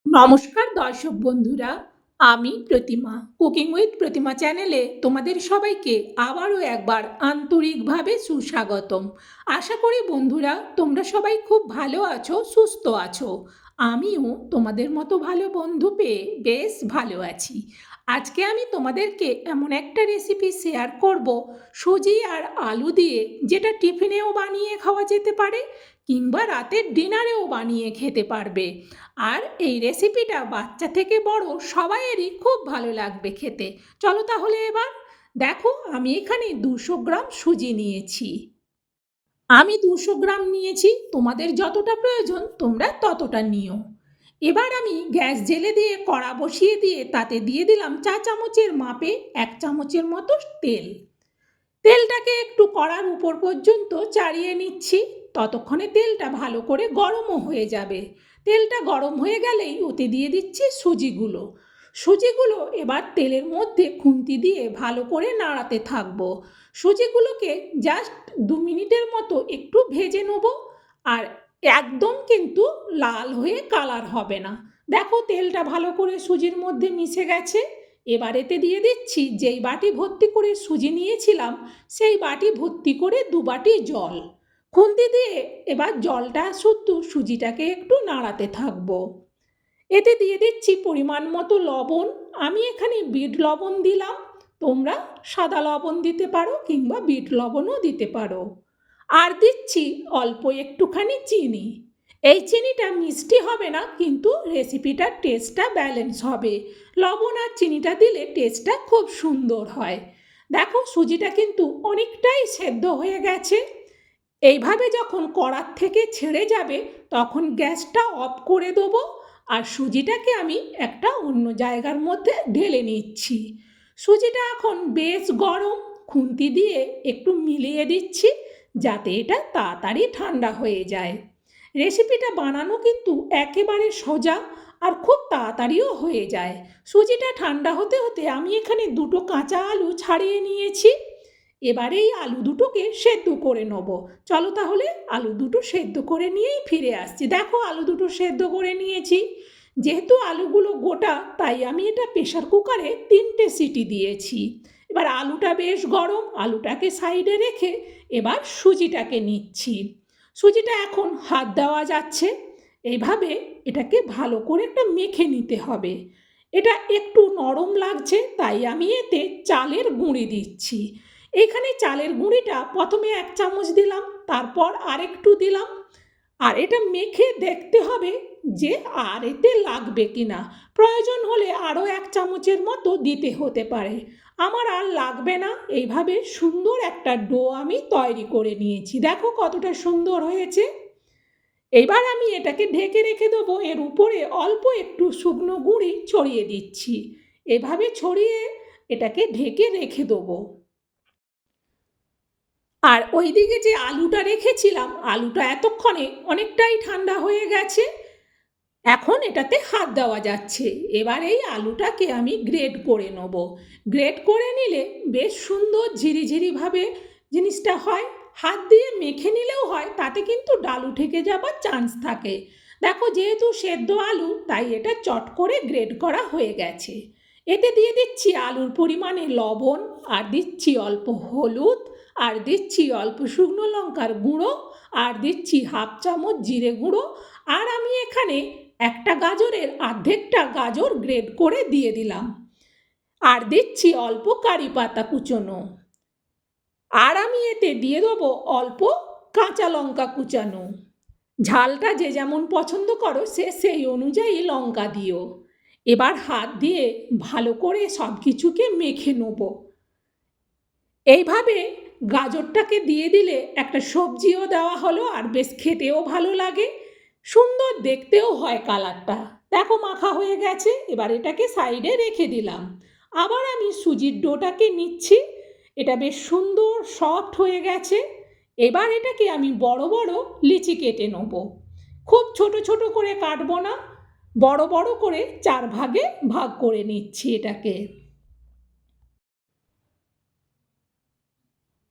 নমস্কার দর্শক বন্ধুরা, আমি প্রতিমা কুকিং উইথ প্রতিমা চ্যানেলে তোমাদের সবাইকে আবারও একবার আন্তরিকভাবে সুস্বাগতম। আশা করি বন্ধুরা তোমরা সবাই খুব ভালো আছো, সুস্থ আছো। আমিও তোমাদের মতো ভালো বন্ধু পেয়ে বেশ ভালো আছি। আজকে আমি তোমাদেরকে এমন একটা রেসিপি শেয়ার করব, সুজি আর আলু দিয়ে, যেটা টিফিনেও বানিয়ে খাওয়া যেতে পারে কিংবা রাতের ডিনারেও বানিয়ে খেতে পারবে। আর এই রেসিপিটা বাচ্চা থেকে বড় সবাইয়েরই খুব ভালো লাগবে খেতে। চলো তাহলে এবার দেখো, আমি এখানে 200 গ্রাম সুজি নিয়েছি। আমি 200 গ্রাম নিয়েছি, তোমাদের যতটা প্রয়োজন তোমরা ততটা নিও। এবার আমি গ্যাস জেলে দিয়ে কড়া বসিয়ে দিয়ে তাতে দিয়ে দিলাম 4 চামচের মাপে 1 চামচের মতো তেল। তেলটাকে একটু কড়ার উপর পর্যন্ত চাড়িয়ে নিচ্ছি। ততক্ষণে তেলটা ভালো করে গরমও হয়ে যাবে। তেলটা গরম হয়ে গেলেই ওতে দিয়ে দিচ্ছি সুজিগুলো। সুজিগুলো এবার তেলের মধ্যে খুন্তি দিয়ে ভালো করে নাড়াতে থাকবো। সুজিগুলোকে জাস্ট 2 মিনিটের মতো একটু ভেজে নেব। আর একদম কিন্তু লাল হয়ে কালার হবে না। দেখো তেলটা ভালো করে সুজির মধ্যে মিশে গেছে। এবার এতে দিয়ে দিচ্ছি যেই বাটি ভর্তি করে সুজি নিয়েছিলাম সেই বাটি ভর্তি করে 2 বাটি জল। খুন্তি দিয়ে এবার জলটা শুদ্ধ সুজিটাকে একটু নাড়াতে থাকবো। এতে দিয়ে দিচ্ছি পরিমাণ মতো লবণ। আমি এখানে বিট লবণ দিলাম, তোমরা সাদা লবণ দিতে পারো কিংবা বিট লবণও দিতে পারো। আর দিচ্ছি অল্প একটুখানি চিনি। এই চিনিটা মিষ্টি হবে না, কিন্তু রেসিপিটার টেস্টটা ব্যালেন্স হবে। লবণ আর চিনিটা দিলে টেস্টটা খুব সুন্দর হয়। দেখো সুজিটা কিন্তু অনেকটাই সেদ্ধ হয়ে গেছে। এইভাবে যখন কড়ার থেকে ছেড়ে যাবে তখন গ্যাসটা অফ করে দেবো। আর সুজিটাকে আমি একটা অন্য জায়গার মধ্যে ঢেলে নিচ্ছি। সুজিটা এখন বেশ গরম, খুন্তি দিয়ে একটু মিলিয়ে দিচ্ছি যাতে এটা তাড়াতাড়ি ঠান্ডা হয়ে যায়। রেসিপিটা বানানো কিন্তু একেবারে সোজা আর খুব তাড়াতাড়িও হয়ে যায়। সুজিটা ঠান্ডা হতে হতে আমি এখানে 2টো কাঁচা আলু ছাড়িয়ে নিয়েছি। এবারে এই আলু দুটোকে সেদ্ধ করে নেব। চলো তাহলে আলু দুটো সেদ্ধ করে নিয়েই ফিরে আসছি। দেখো আলু দুটো সেদ্ধ করে নিয়েছি। যেহেতু আলুগুলো গোটা তাই আমি এটা প্রেশার কুকারে 3টে সিটি দিয়েছি। এবার আলুটা বেশ গরম, আলুটাকে সাইডে রেখে এবার সুজিটাকে নিচ্ছি। সুজিটা এখন হাত দেওয়া যাচ্ছে। এইভাবে এটাকে ভালো করে একটা মেখে নিতে হবে। এটা একটু নরম লাগছে তাই আমি এতে চালের গুঁড়ি দিচ্ছি। এখানে চালের গুঁড়িটা প্রথমে 1 চামচ দিলাম, তারপর আরেকটু দিলাম। আর এটা মেখে দেখতে হবে যে আর এতে লাগবে কিনা। প্রয়োজন হলে আরও 1 চামচের মতো দিতে হতে পারে। আমার আর লাগবে না। এইভাবে সুন্দর একটা ডো আমি তৈরি করে নিয়েছি। দেখো কতটা সুন্দর হয়েছে। এইবার আমি এটাকে ঢেকে রেখে দেবো। এর উপরে অল্প একটু শুকনো গুঁড়ি ছড়িয়ে দিচ্ছি। এভাবে ছড়িয়ে এটাকে ঢেকে রেখে দেবো। আর ওইদিকে যে আলুটা রেখেছিলাম, আলুটা এতক্ষণে অনেকটাই ঠান্ডা হয়ে গেছে। এখন এটাতে হাত দেওয়া যাচ্ছে। এবার এই আলুটাকে আমি গ্রেট করে নেব। গ্রেট করে নিলে বেশ সুন্দর ঝিরিঝিরিভাবে জিনিসটা হয়। হাত দিয়ে মেখে নিলেও হয়, তাতে কিন্তু ডালু ঠেকে যাবার চান্স থাকে। দেখো যেহেতু সেদ্ধ আলু তাই এটা চট করে গ্রেট করা হয়ে গেছে। এতে দিয়ে দিচ্ছি আলুর পরিমাণে লবণ, আর দিচ্ছি অল্প হলুদ, আর দিচ্ছি অল্প শুকনো লঙ্কার গুঁড়ো, আর দিচ্ছি 1/2 চামচ জিরে গুঁড়ো। আর আমি এখানে একটা গাজরের অর্ধেকটা গাজর গ্রেট করে দিয়ে দিলাম। আর দিচ্ছি অল্প কারি পাতা কুচোনো। আর আমি এতে দিয়ে দেবো অল্প কাঁচা লঙ্কা কুচানো। ঝালটা যে যেমন পছন্দ করো সে সেই অনুযায়ী লঙ্কা দিও। এবার হাত দিয়ে ভালো করে সব কিছুকে মেখে নেব। এইভাবে গাজরটাকে দিয়ে দিলে একটা সবজিও দেওয়া হলো আর বেশ খেতেও ভালো লাগে, সুন্দর দেখতেও হয় কালারটা। দেখো মাখা হয়ে গেছে। এবার এটাকে সাইডে রেখে দিলাম। আবার আমি সুজির ডোটাকে নিচ্ছি। এটা বেশ সুন্দর সফট হয়ে গেছে। এবার এটাকে আমি বড় বড় লিচি কেটে নেব। খুব ছোট ছোট করে কাটবো না, বড় বড় করে 4 ভাগে ভাগ করে নিচ্ছি এটাকে।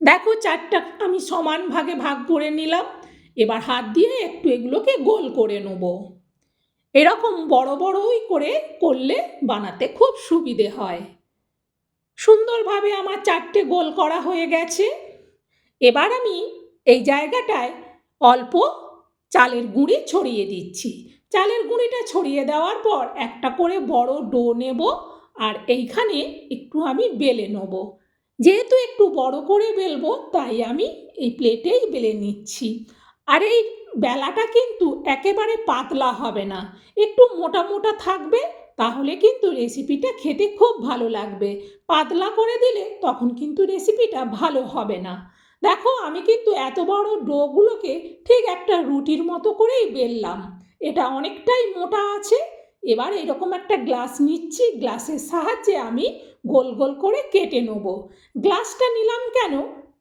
দেখো 4টা আমি সমান ভাগে ভাগ করে নিলাম। এবার হাত দিয়ে একটু এগুলোকে গোল করে নেব। এরকম বড় বড়ই করে করলে বানাতে খুব সুবিধে হয়। সুন্দরভাবে আমার 4টে গোল করা হয়ে গেছে। এবার আমি এই জায়গাটায় অল্প চালের গুঁড়ি ছড়িয়ে দিচ্ছি। চালের গুঁড়িটা ছড়িয়ে দেওয়ার পর একটা করে বড় ডো নেব আর এইখানে একটু আমি বেলে নেব। যেহেতু একটু বড় করে বেলবো তাই আমি এই প্লেটেই বেলে নিচ্ছি। আর এই বেলাটা কিন্তু একেবারে পাতলা হবে না, একটু মোটা মোটা থাকবে, তাহলে কিন্তু রেসিপিটা খেতে খুব ভালো লাগবে। পাতলা করে দিলে তখন কিন্তু রেসিপিটা ভালো হবে না। দেখো আমি কিন্তু এত বড় ডোগুলোকে ঠিক একটা রুটির মতো করেই বেললাম। এটা অনেকটাই মোটা আছে। এবার এরকম একটা গ্লাস নিচ্ছি, গ্লাসের সাহায্যে আমি গোল গোল করে কেটে নেব। গ্লাসটা নিলাম কেন,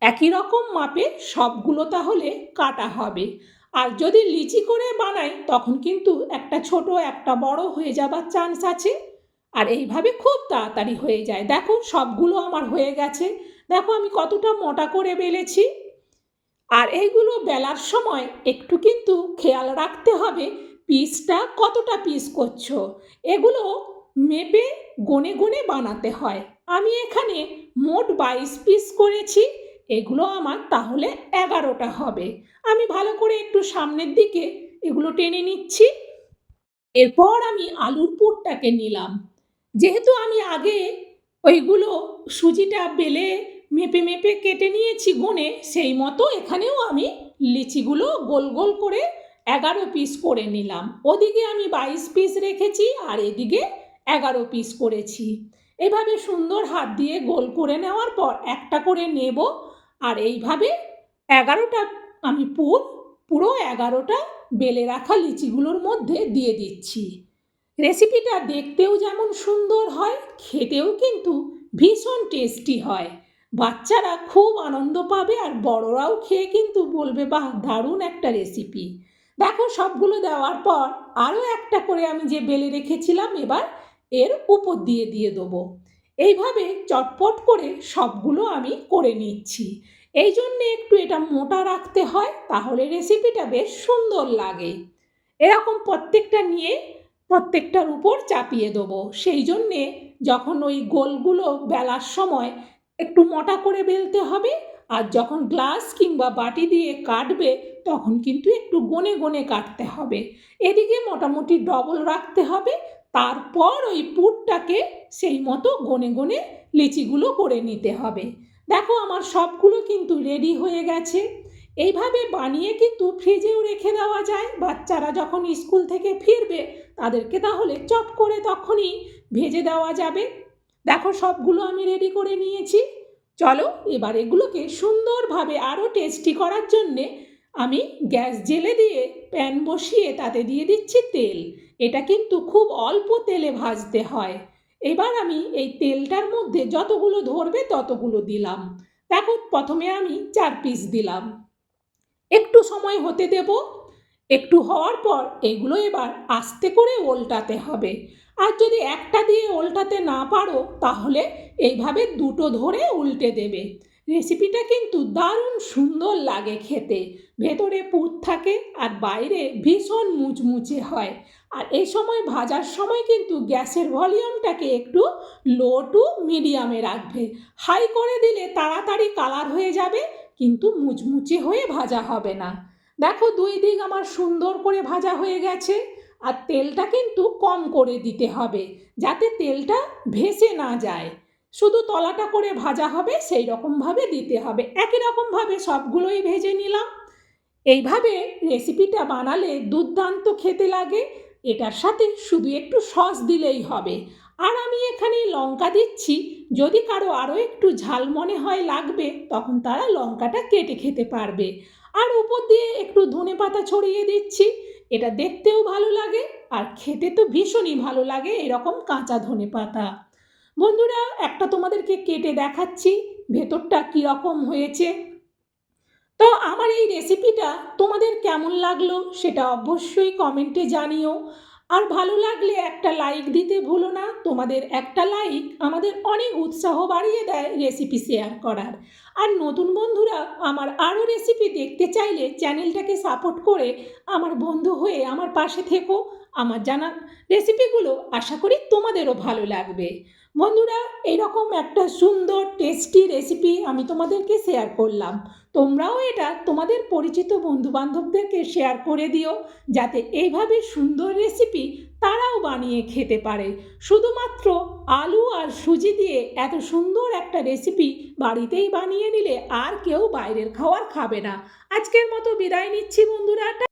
একই রকম মাপে সবগুলো তাহলে কাটা হবে। আর যদি লিচি করে বানাই তখন কিন্তু একটা ছোট একটা বড় হয়ে যাবার চান্স আছে। আর এইভাবে খুব তাড়াতাড়ি হয়ে যায়। দেখো সবগুলো আমার হয়ে গেছে। দেখো আমি কতটা মোটা করে বেলেছি। আর এইগুলো বেলার সময় একটু কিন্তু খেয়াল রাখতে হবে পিসটা কতটা পিস করছো। এগুলো মেপে গুনে গুনে বানাতে হয়। আমি এখানে মোট 22 পিস করেছি। এগুলো আমার তাহলে 11টা হবে। আমি ভালো করে একটু সামনের দিকে এগুলো টেনে নিচ্ছি। এরপর আমি আলুর পুরটাকে নিলাম। যেহেতু আমি আগে ওইগুলো সুজিটা বেলে মেপে মেপে কেটে নিয়েছি গুনে, সেই মতো এখানেও আমি লিচিগুলো গোল গোল করে 11 পিস করে নিলাম। ওদিকে আমি 22 পিস রেখেছি আর এদিকে 11 পিস করেছি। এভাবে সুন্দর হাত দিয়ে গোল করে নেওয়ার পর একটা করে নেব আর এইভাবে 11টা আমি পুরো 11টা বেলে রাখা লিচিগুলোর মধ্যে দিয়ে দিচ্ছি। রেসিপিটা দেখতেও যেমন সুন্দর হয়, খেতেও কিন্তু ভীষণ টেস্টি হয়। বাচ্চারা খুব আনন্দ পাবে আর বড়রাও খেয়ে কিন্তু বলবে বাহ দারুণ একটা রেসিপি। দেখো সবগুলো দেওয়ার পর আরও একটা করে আমি যে বেলে রেখেছিলাম এবার এর উপর দিয়ে দিয়ে দেবো। এইভাবে চটপট করে সবগুলো আমি করে নিচ্ছি। এই জন্যে একটু এটা মোটা রাখতে হয়, তাহলে রেসিপিটা বেশ সুন্দর লাগে। এরকম প্রত্যেকটা নিয়ে প্রত্যেকটার উপর চাপিয়ে দেবো। সেই জন্যে যখন ওই গোলগুলো বেলার সময় একটু মোটা করে বেলতে হবে, আর যখন গ্লাস কিংবা বাটি দিয়ে কাটবে তখন কিন্তু একটু গনে গনে কাটতে হবে। এদিকে মোটামুটি ডবল রাখতে হবে, তারপর ওই পুরটাকে সেই মতো গনে গনে লিচিগুলো করে নিতে হবে। দেখো আমার সবগুলো কিন্তু রেডি হয়ে গেছে। এইভাবে বানিয়ে কিন্তু ফ্রিজেও রেখে দেওয়া যায়। বাচ্চারা যখন স্কুল থেকে ফিরবে তাদেরকে তাহলে চট করে তখনই ভেজে দেওয়া যাবে। দেখো সবগুলো আমি রেডি করে নিয়েছি। চলো এবার এগুলোকে সুন্দরভাবে আরও টেস্টি করার জন্যে আমি গ্যাস জেলে দিয়ে প্যান বসিয়ে তাতে দিয়ে দিচ্ছি তেল। এটা কিন্তু খুব অল্প তেলে ভাজতে হয়। এবার আমি এই তেলটার মধ্যে যতগুলো ধরবে ততগুলো দিলাম। দেখো প্রথমে আমি 4 পিস দিলাম। একটু সময় হতে দেব। একটু হওয়ার পর এগুলো এবার আস্তে করে ওল্টাতে হবে। আর যদি একটা দিয়ে ওল্টাতে না পারো তাহলে এইভাবে দুটো ধরে উল্টে দেবে। রেসিপিটা কিন্তু দারুণ সুন্দর লাগে খেতে। ভেতরে পুর থাকে আর বাইরে ভীষণ মুচমুচে হয়। আর এই সময় ভাজার সময় কিন্তু গ্যাসের ভলিউমটাকে একটু লো টু মিডিয়ামে রাখবে। হাই করে দিলে তাড়াতাড়ি কালার হয়ে যাবে কিন্তু মুচমুচে হয়ে ভাজা হবে না। দেখো 2 দিক আমার সুন্দর করে ভাজা হয়ে গেছে। আর তেলটা কিন্তু কম করে দিতে হবে যাতে তেলটা ভেসে না যায়। শুধু তলাটা করে ভাজা হবে সেই রকমভাবে দিতে হবে। একই রকমভাবে সবগুলোই ভেজে নিলাম। এইভাবে রেসিপিটা বানালে দুর্দান্ত খেতে লাগে। এটার সাথে শুধু একটু সস দিলেই হবে। আর আমি এখানে লঙ্কা দিচ্ছি, যদি কারো আরও একটু ঝাল মনে হয় লাগবে তখন তারা লঙ্কাটা কেটে খেতে পারবে। আর উপর দিয়ে একটু ধনেপাতা ছড়িয়ে দিচ্ছি। এটা দেখতেও ভালো লাগে আর খেতে তো ভীষণই ভালো লাগে এরকম কাঁচা ধনেপাতা। বন্ধুরা একটা তোমাদেরকে কেটে দেখাচ্ছি ভেতরটা কীরকম হয়েছে। তো আমার এই রেসিপিটা তোমাদের কেমন লাগলো সেটা অবশ্যই কমেন্টে জানিও। আর ভালো লাগলে একটা লাইক দিতে ভুলো না। তোমাদের একটা লাইক আমাদের অনেক উৎসাহ বাড়িয়ে দেয় রেসিপি শেয়ার করার। আর নতুন বন্ধুরা আমার আরও রেসিপি দেখতে চাইলে চ্যানেলটাকে সাপোর্ট করে আমার বন্ধু হয়ে আমার পাশে থেকো। আমার জানা রেসিপিগুলো আশা করি তোমাদেরও ভালো লাগবে। বন্ধুরা, এরকম একটা সুন্দর টেস্টি রেসিপি আমি তোমাদেরকে শেয়ার করলাম। তোমরাও এটা তোমাদের পরিচিত বন্ধুবান্ধবদেরকে শেয়ার করে দিও, যাতে এইভাবে সুন্দর রেসিপি তারাও বানিয়ে খেতে পারে। শুধুমাত্র আলু আর সুজি দিয়ে এত সুন্দর একটা রেসিপি বাড়িতেই বানিয়ে নিলে আর কেউ বাইরের খাবার খাবে না। আজকের মতো বিদায় নিচ্ছি বন্ধুরা।